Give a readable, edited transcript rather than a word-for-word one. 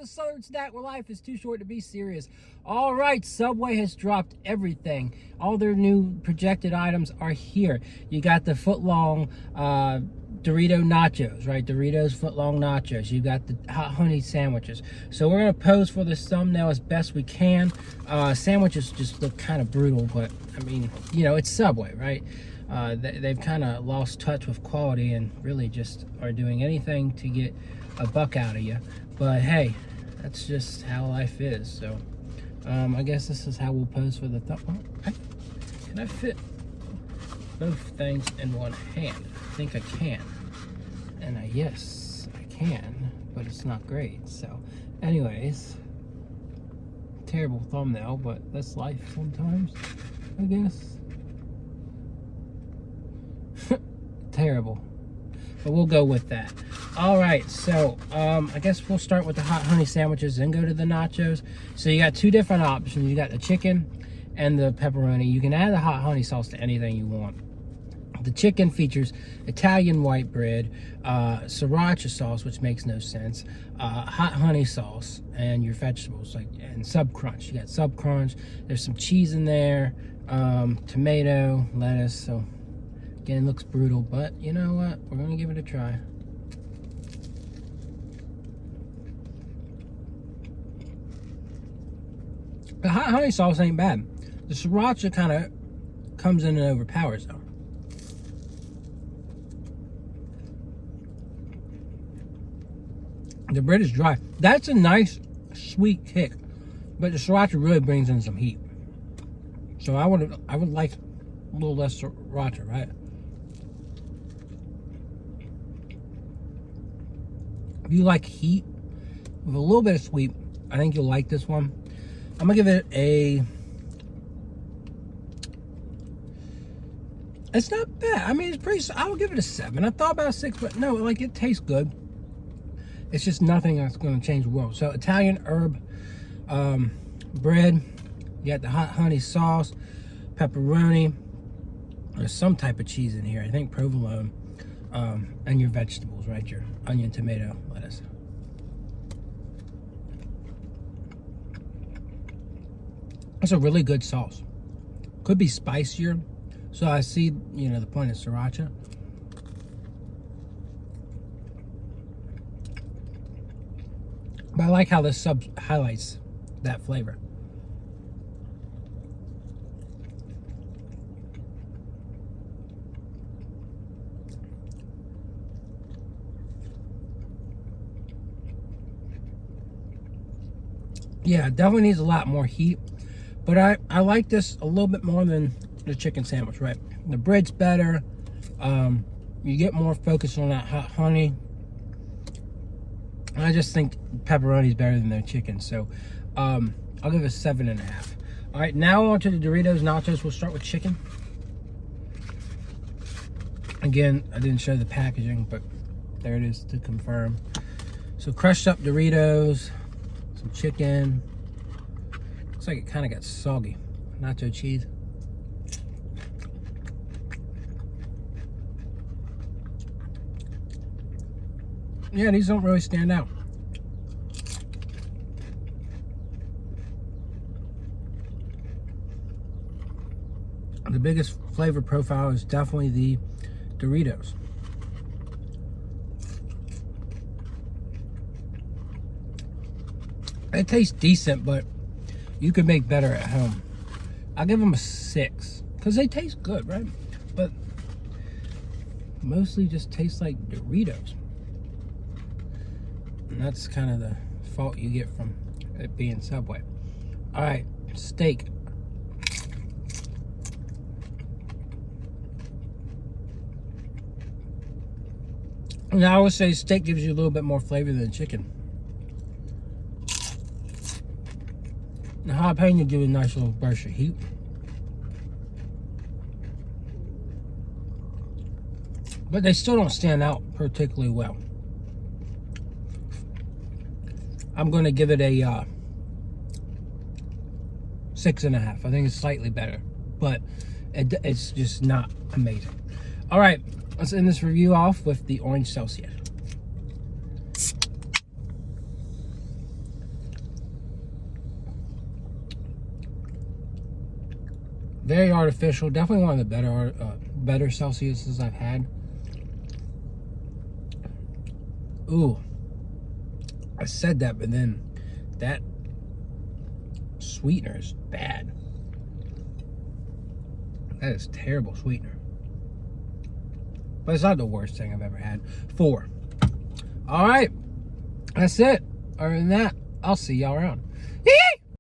a Southern snack where life is too short to be serious. All right, Subway has dropped everything. All their new projected items are here. You got the Footlong Dorito Nachos, right? Doritos Footlong Nachos. You got the hot honey sandwiches. So we're gonna pose for this thumbnail as best we can. Sandwiches just look kind of brutal, but I mean, you know, it's Subway, right? They've kind of lost touch with quality and really just are doing anything to get a buck out of you. But hey, that's just how life is. So I guess this is how we'll pose for the thumbnail. Can I fit both things in one hand? I think I can. And yes, I can, but it's not great. So anyways, terrible thumbnail, but that's life sometimes, I guess. Terrible, but we'll go with that. All right, so I guess we'll start with the hot honey sandwiches and go to the nachos. So you got two different options. You got the chicken and the pepperoni. You can add the hot honey sauce to anything you want. The chicken features Italian white bread, sriracha sauce, which makes no sense, hot honey sauce, and your vegetables, and SubKrunch. You got SubKrunch. There's some cheese in there, tomato, lettuce. So again, it looks brutal, but you know what? We're gonna give it a try. The hot honey sauce ain't bad. The sriracha kind of comes in and overpowers though. The bread is dry. That's a nice sweet kick, but the sriracha really brings in some heat. So I would like a little less sriracha, right? If you like heat with a little bit of sweet, I think you'll like this one. I'm gonna give it a. It's not bad. I mean, it's pretty. I would give it a 7. I thought about a 6, but no, like it tastes good. It's just nothing that's going to change the world. So Italian herb bread. You got the hot honey sauce, pepperoni. There's some type of cheese in here. I think provolone. And your vegetables, right? Your onion, tomato, lettuce. It's a really good sauce. Could be spicier. So I see, you know, the point of sriracha. But I like how this sub highlights that flavor. Yeah, it definitely needs a lot more heat. But I like this a little bit more than the chicken sandwich, right? The bread's better. You get more focus on that hot honey. I just think pepperoni is better than their chicken, so I'll give it a 7.5. All right, now on to the Doritos Nachos. We'll start with chicken. Again, I didn't show the packaging, but there it is to confirm. So crushed up Doritos, some chicken. Looks like it kind of got soggy. Nacho cheese. Yeah, these don't really stand out. The biggest flavor profile is definitely the Doritos. It tastes decent, but you could make better at home. I'll give them a 6 because they taste good, right? But mostly just taste like Doritos. And that's kind of the fault you get from it being Subway. All right, steak. Now I would say steak gives you a little bit more flavor than chicken. The jalapeno gives a nice little burst of heat. But they still don't stand out particularly well. I'm going to give it a 6.5. I think it's slightly better, but it's just not amazing. All right, let's end this review off with the orange Celsius. Very artificial. Definitely one of the better Celsiuses I've had. Ooh, I said that, but then that sweetener is bad. That is terrible sweetener. But it's not the worst thing I've ever had. 4. All right, that's it. Other than that, I'll see y'all around.